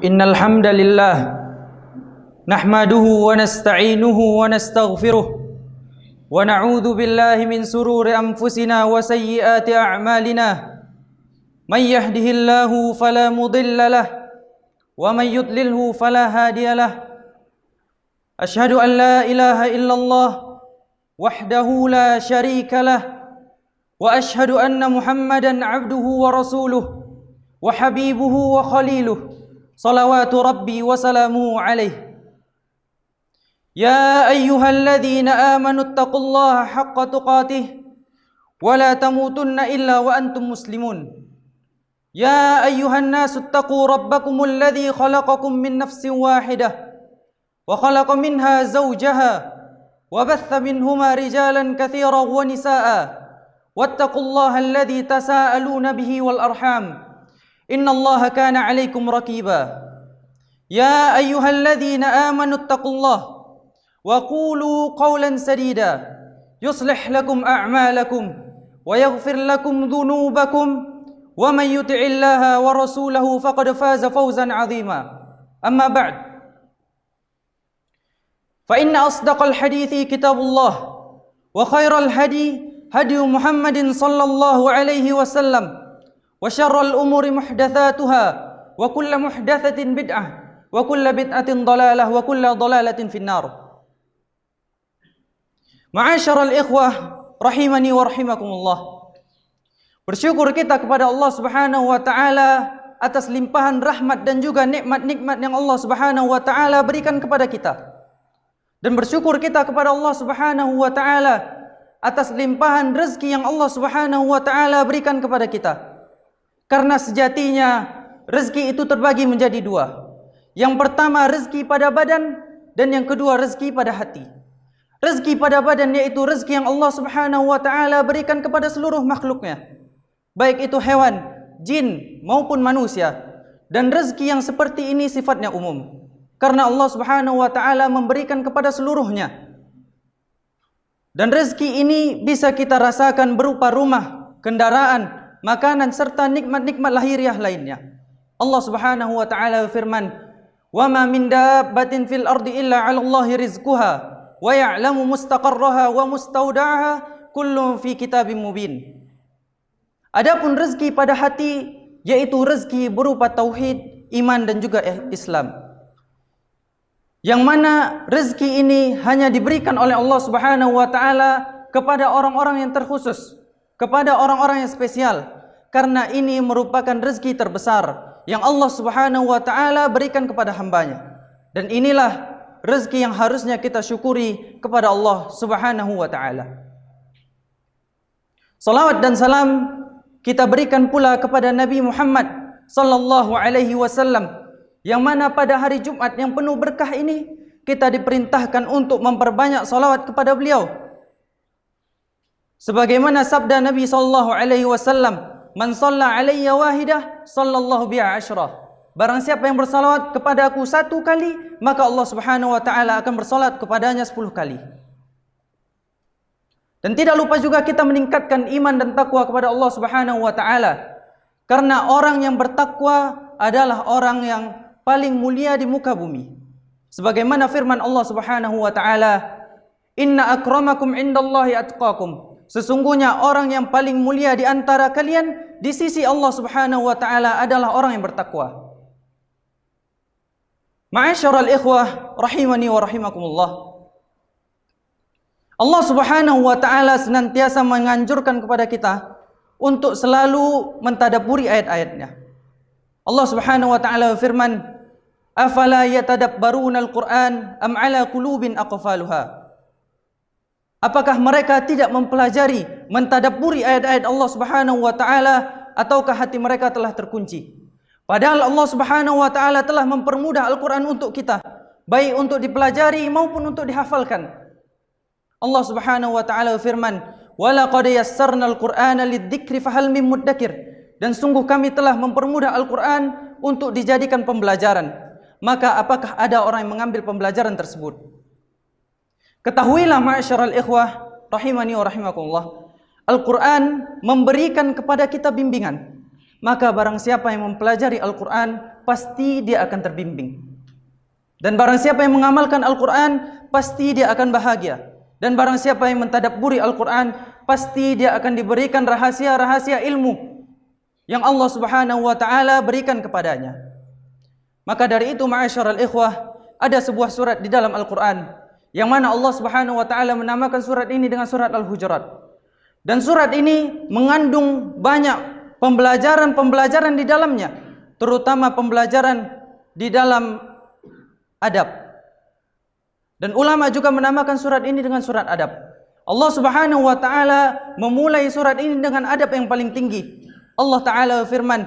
Innal hamdalillah nahmaduhu wa nasta'inuhu wa nastaghfiruh wa na'udzu billahi min sururi anfusina wa sayyiati a'malina. May yahdihillahu fala mudilla lahu wa may yudlilhu fala hadiya lahu. Asyhadu an la ilaha illallah wahdahu la syarika lah wa asyhadu anna Muhammadan 'abduhu wa rasuluh wa habibuhu wa khaliluh. Salawatu Rabbi wa salamuhu alaih. Ya ayyuhalladzina amanu taqullaha haqqa tuqatih wa la tamutunna illa wa antum muslimun. Ya ayyuhan nasu taqu rabbakumul ladzi khalaqakum min nafsin wahidah wa khalaqa minha zawjaha wa batha minhuma rijalan katsiran wa nisaa. Wattaqullaha alladzi tasaaluna bihi wal arham. Innallaha kana 'alaikum raqiba. Ya ayyuhalladzina amanu taqullaha wa qulu qawlan sadida yuslih lakum a'malakum wa yaghfir lakum dhunubakum wa may yuti'illaha wa rasulahu faqad faza fawzan 'azima. Amma ba'd. Fa inna asdaqal hadithi kitabullah wa khairal hadi hadi Muhammadin sallallahu alaihi wasallam. Wa syarrul umuri muhdatsatuha wa kullu muhdatsatin bid'ah wa kullu bid'atin dhalalah wa kullu dhalalatin finnar. Ma'asyiral ikhwah rahimani wa rahimakumullah. Bersyukur kita kepada Allah Subhanahu wa taala atas limpahan rahmat dan juga nikmat-nikmat yang Allah Subhanahu wa taala berikan kepada kita. Dan bersyukur kita kepada Allah Subhanahu wa taala atas limpahan rezeki yang Allah Subhanahu wa taala berikan kepada kita. Karena sejatinya rezeki itu terbagi menjadi dua. Yang pertama rezeki pada badan dan yang kedua rezeki pada hati. Rezeki pada badan yaitu rezeki yang Allah Subhanahu wa taala berikan kepada seluruh makhluknya, baik itu hewan, jin maupun manusia. Dan rezeki yang seperti ini sifatnya umum, karena Allah Subhanahu wa taala memberikan kepada seluruhnya. Dan rezeki ini bisa kita rasakan berupa rumah, kendaraan, makanan serta nikmat-nikmat lahiriah lainnya. Allah Subhanahu wa taala berfirman, "Wa ma min dabbatin fil ardi illa 'ala Allahi rizquha wa ya'lamu mustaqarraha wa mustaudaha kullun fi kitabim mubin." Adapun rezeki pada hati yaitu rezeki berupa tauhid, iman dan juga Islam. Yang mana rezeki ini hanya diberikan oleh Allah Subhanahu wa taala kepada orang-orang yang terkhusus, kepada orang-orang yang spesial, karena ini merupakan rezeki terbesar yang Allah Subhanahu wa taala berikan kepada hambanya. Dan inilah rezeki yang harusnya kita syukuri kepada Allah Subhanahu wa taala. Salawat dan salam kita berikan pula kepada Nabi Muhammad sallallahu alaihi wasallam, yang mana pada hari Jumat yang penuh berkah ini kita diperintahkan untuk memperbanyak salawat kepada beliau. Sebagaimana sabda Nabi sallallahu alaihi wasallam, "Man shalla alayya wahidah, sallallahu biha asyrah." Barang siapa yang bersalawat kepada aku satu kali, maka Allah Subhanahu wa taala akan bersalat kepadanya 10 kali. Dan tidak lupa juga kita meningkatkan iman dan takwa kepada Allah Subhanahu wa taala. Karena orang yang bertakwa adalah orang yang paling mulia di muka bumi. Sebagaimana firman Allah Subhanahu wa taala, "Inna akramakum indallahi atqakum." Sesungguhnya orang yang paling mulia di antara kalian di sisi Allah Subhanahu wa taala adalah orang yang bertakwa. Ma'asyiral ikhwah rahimani wa rahimakumullah. Allah Subhanahu wa taala senantiasa menganjurkan kepada kita untuk selalu mentadabburi ayat-ayatnya. Allah Subhanahu wa taala berfirman, "Afala yatadabbarunal Qur'an am 'ala qulubin aqfaluha?" Apakah mereka tidak mempelajari, mentadabburi ayat-ayat Allah Subhanahu wa taala, ataukah hati mereka telah terkunci? Padahal Allah Subhanahu wa taala telah mempermudah Al-Qur'an untuk kita, baik untuk dipelajari maupun untuk dihafalkan. Allah Subhanahu wa taala berfirman, "Wa laqad yassarnal Qur'ana lidzikri fahal mim muddakir." Dan sungguh kami telah mempermudah Al-Qur'an untuk dijadikan pembelajaran. Maka apakah ada orang yang mengambil pembelajaran tersebut? Ketahuilah ma'asyiral ikhwah rahimani wa rahimakumullah, Al-Quran memberikan kepada kita bimbingan, maka barang siapa yang mempelajari Al-Quran, pasti dia akan terbimbing. Dan barang siapa yang mengamalkan Al-Quran, pasti dia akan bahagia. Dan barang siapa yang mentadabburi Al-Quran, pasti dia akan diberikan rahasia-rahasia ilmu yang Allah Subhanahu wa ta'ala berikan kepadanya. Maka dari itu, ma'asyiral ikhwah, ada sebuah surat di dalam Al-Quran yang mana Allah Subhanahu wa ta'ala menamakan surat ini dengan surat Al-Hujurat. Dan surat ini mengandung banyak pembelajaran-pembelajaran di dalamnya, terutama pembelajaran di dalam adab. Dan ulama juga menamakan surat ini dengan surat adab. Allah Subhanahu wa ta'ala memulai surat ini dengan adab yang paling tinggi. Allah Ta'ala firman,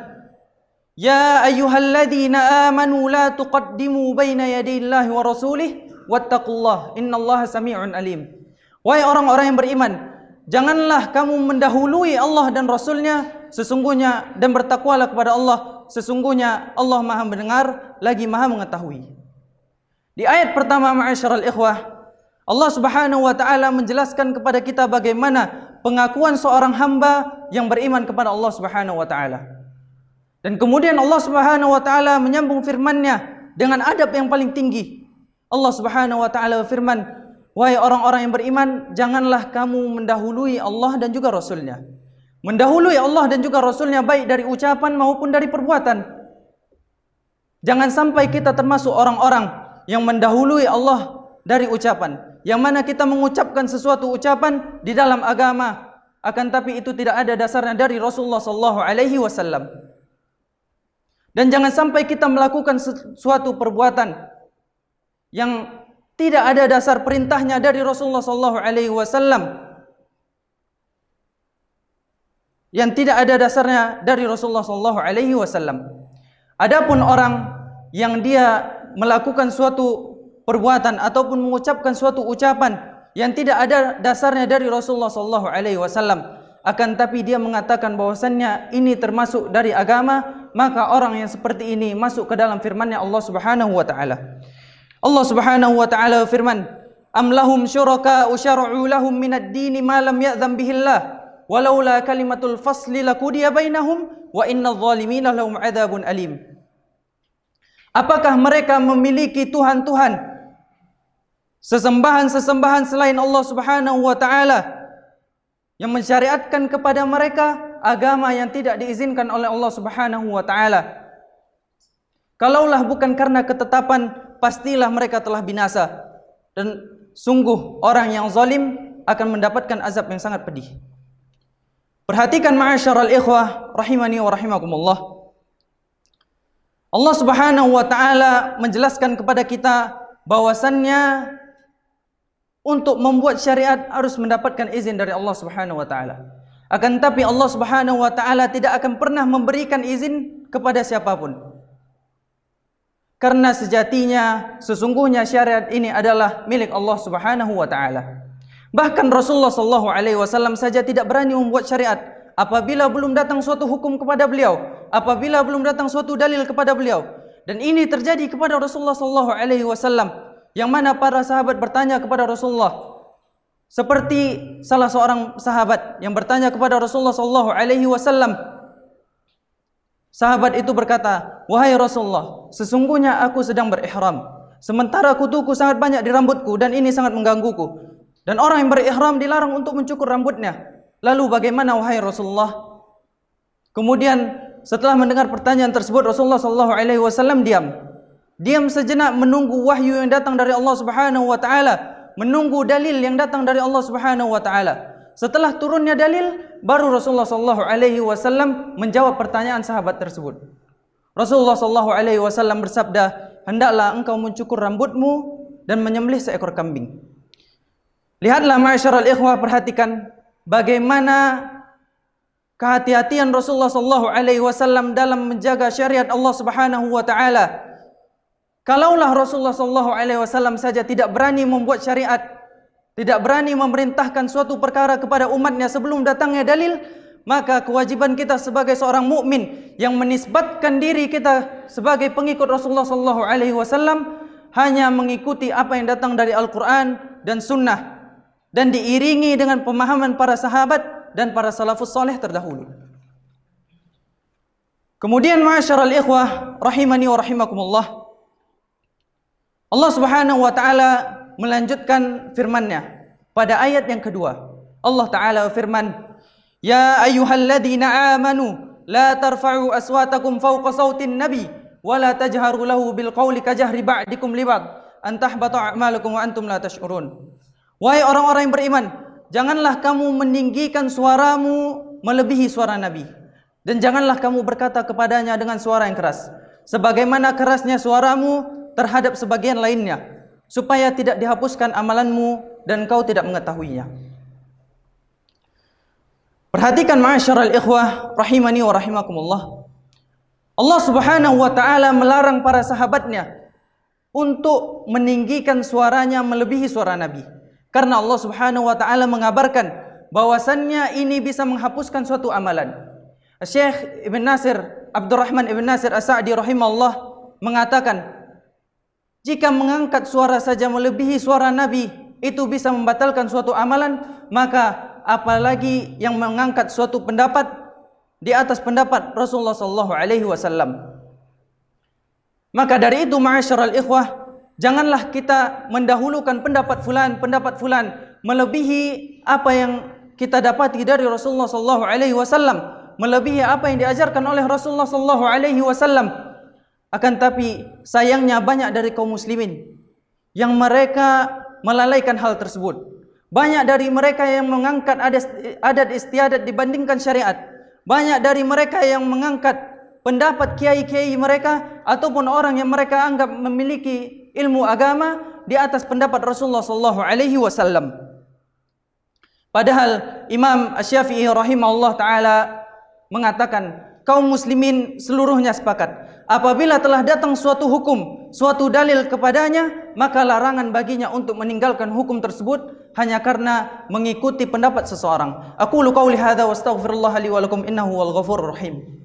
Ya ayyuhalladzina amanu la tuqaddimu baina yadayillahi wa rasulih wattaqullah innallaha sami'un alim. Wahai orang-orang yang beriman, janganlah kamu mendahului Allah dan Rasulnya, sesungguhnya, dan bertakwalah kepada Allah, sesungguhnya Allah Maha mendengar lagi Maha mengetahui. Di ayat pertama, ma'asyiral ikhwah, Allah Subhanahu wa ta'ala menjelaskan kepada kita bagaimana pengakuan seorang hamba yang beriman kepada Allah Subhanahu wa ta'ala. Dan kemudian Allah Subhanahu wa ta'ala menyambung firman-Nya dengan adab yang paling tinggi. Allah Subhanahu wa ta'ala firman, wahai orang-orang yang beriman, janganlah kamu mendahului Allah dan juga Rasul-Nya. Mendahului Allah dan juga Rasul-Nya baik dari ucapan maupun dari perbuatan. Jangan sampai kita termasuk orang-orang yang mendahului Allah dari ucapan, yang mana kita mengucapkan sesuatu ucapan di dalam agama, akan tapi itu tidak ada dasarnya dari Rasulullah SAW. Dan jangan sampai kita melakukan suatu perbuatan yang tidak ada dasar perintahnya dari Rasulullah SAW, yang tidak ada dasarnya dari Rasulullah SAW. Adapun orang yang dia melakukan suatu perbuatan ataupun mengucapkan suatu ucapan yang tidak ada dasarnya dari Rasulullah SAW, akan tapi dia mengatakan bahwasannya ini termasuk dari agama, maka orang yang seperti ini masuk ke dalam firman-Nya Allah Subhanahu wa ta'ala. Allah Subhanahu wa ta'ala firman, Am lahum syuraka'u syar'u lahum minad dini ma lam ya'zam bihillah walaula kalimatul fasli laqudiya bainahum wa innadh zalimina lahum adzabun alim. Apakah mereka memiliki tuhan-tuhan, sesembahan-sesembahan selain Allah Subhanahu wa ta'ala, yang mensyariatkan kepada mereka agama yang tidak diizinkan oleh Allah Subhanahu wa ta'ala? Kalaulah bukan karena ketetapan, pastilah mereka telah binasa. Dan sungguh orang yang zalim akan mendapatkan azab yang sangat pedih. Perhatikan ma'asyiral ikhwah rahimani wa rahimakumullah. Allah Subhanahu wa ta'ala menjelaskan kepada kita bahwasannya untuk membuat syariat harus mendapatkan izin dari Allah Subhanahu wa ta'ala. Akan tapi Allah Subhanahu wa ta'ala tidak akan pernah memberikan izin kepada siapapun. Karena sejatinya, sesungguhnya syariat ini adalah milik Allah Subhanahu wa ta'ala. Bahkan Rasulullah SAW saja tidak berani membuat syariat apabila belum datang suatu hukum kepada beliau, apabila belum datang suatu dalil kepada beliau. Dan ini terjadi kepada Rasulullah SAW, yang mana para sahabat bertanya kepada Rasulullah. Seperti salah seorang sahabat yang bertanya kepada Rasulullah SAW. Sahabat itu berkata, wahai Rasulullah, sesungguhnya aku sedang berihram, sementara kutuku sangat banyak di rambutku dan ini sangat menggangguku. Dan orang yang berihram dilarang untuk mencukur rambutnya. Lalu bagaimana wahai Rasulullah? Kemudian setelah mendengar pertanyaan tersebut, Rasulullah SAW diam sejenak menunggu wahyu yang datang dari Allah Subhanahu wa ta'ala, menunggu dalil yang datang dari Allah Subhanahu wa ta'ala. Setelah turunnya dalil, baru Rasulullah SAW menjawab pertanyaan sahabat tersebut. Rasulullah SAW bersabda, hendaklah engkau mencukur rambutmu dan menyembelih seekor kambing. Lihatlah ma'asyiral ikhwah, perhatikan bagaimana kehati-hatian Rasulullah SAW dalam menjaga syariat Allah Subhanahu wa ta'ala. Kalaulah Rasulullah SAW saja tidak berani membuat syariat, tidak berani memerintahkan suatu perkara kepada umatnya sebelum datangnya dalil, maka kewajiban kita sebagai seorang mukmin yang menisbatkan diri kita sebagai pengikut Rasulullah SAW hanya mengikuti apa yang datang dari Al-Quran dan Sunnah, dan diiringi dengan pemahaman para sahabat dan para salafus saleh terdahulu. Kemudian ma'asyiral ikhwah rahimani wa rahimakumullah, Allah Subhanahu wa taala melanjutkan firman-Nya pada ayat yang kedua. Allah taala firman, "Ya ayyuhalladzina amanu la tarfa'u aswatakum fawqa sautin nabi wa la tajharu lahu bil qawli kajahri ba'dikum li ba'd an tahbata a'malukum wa antum la tash'urun." Wahai orang-orang yang beriman, janganlah kamu meninggikan suaramu melebihi suara Nabi, dan janganlah kamu berkata kepadanya dengan suara yang keras sebagaimana kerasnya suaramu terhadap sebagian lainnya, supaya tidak dihapuskan amalanmu dan kau tidak mengetahuinya. Perhatikan ma'asyiral ikhwah rahimani wa rahimakumullah, Allah Subhanahu wa taala melarang para sahabatnya untuk meninggikan suaranya melebihi suara Nabi, karena Allah Subhanahu wa taala mengabarkan bahwasannya ini bisa menghapuskan suatu amalan. Syekh Ibn Nasir, Abdurrahman Ibn Nasir As-Sa'di rahimahullah mengatakan, jika mengangkat suara saja melebihi suara Nabi itu bisa membatalkan suatu amalan, maka apalagi yang mengangkat suatu pendapat di atas pendapat Rasulullah sallallahu alaihi wasallam. Maka dari itu ma'asyiral ikhwah, janganlah kita mendahulukan pendapat fulan melebihi apa yang kita dapati dari Rasulullah sallallahu alaihi wasallam, melebihi apa yang diajarkan oleh Rasulullah sallallahu alaihi wasallam. Akan tapi sayangnya banyak dari kaum muslimin yang mereka melalaikan hal tersebut. Banyak dari mereka yang mengangkat adat istiadat dibandingkan syariat. Banyak dari mereka yang mengangkat pendapat kiai-kiai mereka ataupun orang yang mereka anggap memiliki ilmu agama di atas pendapat Rasulullah sallallahu alaihi wasallam. Padahal Imam Asy-Syafi'i rahimahullah taala mengatakan, kaum muslimin seluruhnya sepakat apabila telah datang suatu hukum, suatu dalil kepadanya, maka larangan baginya untuk meninggalkan hukum tersebut hanya karena mengikuti pendapat seseorang. Aqulu qauli hadza wa astaghfirullah li wa lakum innahu wal ghafurur rahim.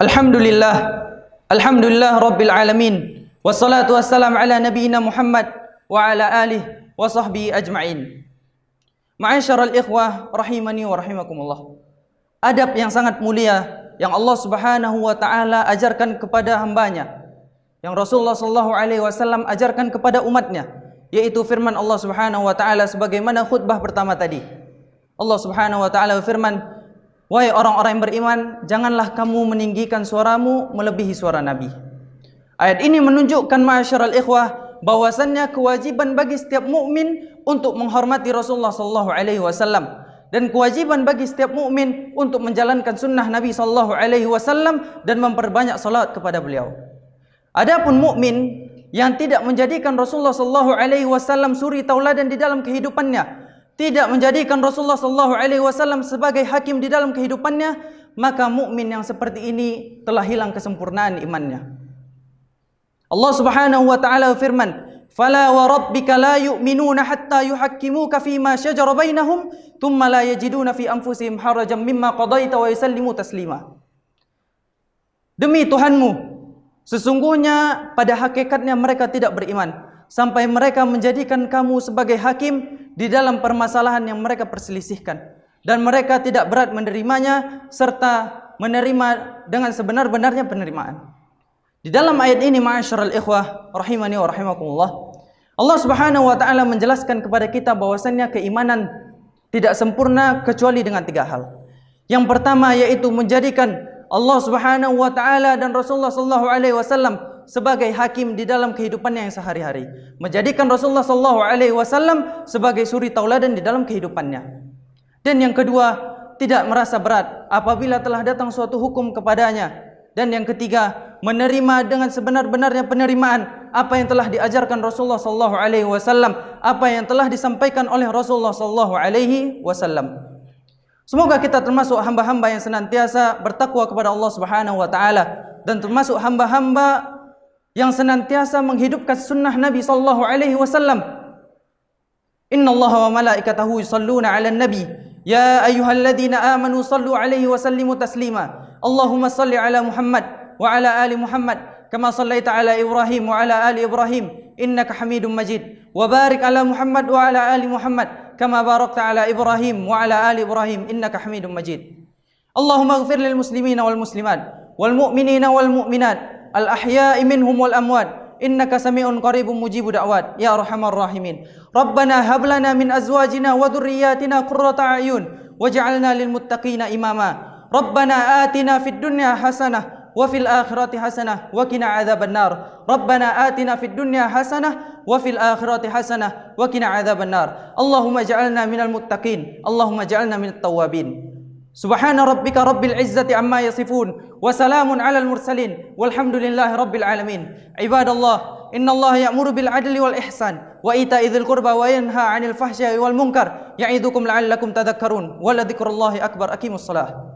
Alhamdulillah Rabbil Alamin, wassalatu wassalam ala nabiyyina Muhammad wa ala alihi wa sahbihi ajma'in. Ma'asyiral ikhwah rahimani wa rahimakumullah, adab yang sangat mulia yang Allah Subhanahu wa taala ajarkan kepada hambanya, yang Rasulullah sallallahu alaihi wasallam ajarkan kepada umatnya, yaitu firman Allah Subhanahu wa taala sebagaimana khutbah pertama tadi. Allah Subhanahu wa taala berfirman, wahai orang-orang yang beriman, janganlah kamu meninggikan suaramu melebihi suara Nabi. Ayat ini menunjukkan ma'asyiral ikhwah bahwasannya kewajiban bagi setiap mukmin untuk menghormati Rasulullah sallallahu alaihi wasallam, dan kewajiban bagi setiap mukmin untuk menjalankan sunnah Nabi sallallahu alaihi wasallam dan memperbanyak salat kepada beliau. Adapun mukmin yang tidak menjadikan Rasulullah sallallahu alaihi wasallam suri tauladan di dalam kehidupannya, tidak menjadikan Rasulullah sallallahu alaihi wasallam sebagai hakim di dalam kehidupannya, maka mukmin yang seperti ini telah hilang kesempurnaan imannya. Allah Subhanahu wa taala firman, "Fala wa rabbika la yu'minuna hatta yuhakkimuka fima shajara bainahum, thumma la yajiduna fi anfusihim harajan mimma qadaita wa yusallimu taslima." Demi Tuhanmu, sesungguhnya pada hakikatnya mereka tidak beriman sampai mereka menjadikan kamu sebagai hakim di dalam permasalahan yang mereka perselisihkan, dan mereka tidak berat menerimanya serta menerima dengan sebenar-benarnya penerimaan. Di dalam ayat ini ma'asyiral ikhwah rahimani wa rahimakumullah, Allah Subhanahu wa taala menjelaskan kepada kita bahwasannya keimanan tidak sempurna kecuali dengan 3 hal. Yang pertama yaitu menjadikan Allah Subhanahu wa taala dan Rasulullah sallallahu alaihi wasallam sebagai hakim di dalam kehidupannya yang sehari-hari, menjadikan Rasulullah sallallahu alaihi wasallam sebagai suri tauladan di dalam kehidupannya. Dan yang kedua, tidak merasa berat apabila telah datang suatu hukum kepadanya. Dan yang ketiga, menerima dengan sebenar-benarnya penerimaan apa yang telah diajarkan Rasulullah sallallahu alaihi wasallam, apa yang telah disampaikan oleh Rasulullah sallallahu alaihi wasallam. Semoga kita termasuk hamba-hamba yang senantiasa bertakwa kepada Allah Subhanahu wa taala, dan termasuk hamba-hamba yang senantiasa menghidupkan sunnah Nabi sallallahu alaihi wasallam. Innallaha wa malaikatahu yusalluna 'alan nabi يا أيها الذين آمنوا صلوا عليه وسلموا تسليما اللهم صل على محمد وعلى آل محمد كما صليت على إبراهيم وعلى آل إبراهيم إنك حميد مجيد وبارك على محمد وعلى آل محمد كما باركت على إبراهيم وعلى آل إبراهيم إنك حميد مجيد اللهم اغفر للمسلمين والمسلمات والمؤمنين والمؤمنات الأحياء منهم والأموات إنك سميع قريب مجيب دعوات يا أرحم الراحمين ربنا هب لنا من أزواجنا وذرياتنا قرة أعين واجعلنا للمتقين إماما ربنا آتنا في الدنيا حسنة وفي الآخرة حسنة وقنا عذاب النار ربنا آتنا في الدنيا حسنة وفي الآخرة حسنة وقنا عذاب النار اللهم اجعلنا من المتقين اللهم اجعلنا من التوابين سبحان ربك رب العزة عما يصفون وسلام على المرسلين والحمد لله رب العالمين عباد الله إن الله يأمر بالعدل والإحسان وإيتاء ذي القربى وينهى عن الفحشاء والمنكر يعظكم لعلكم تذكرون ولذكر الله أكبر أقيموا الصلاة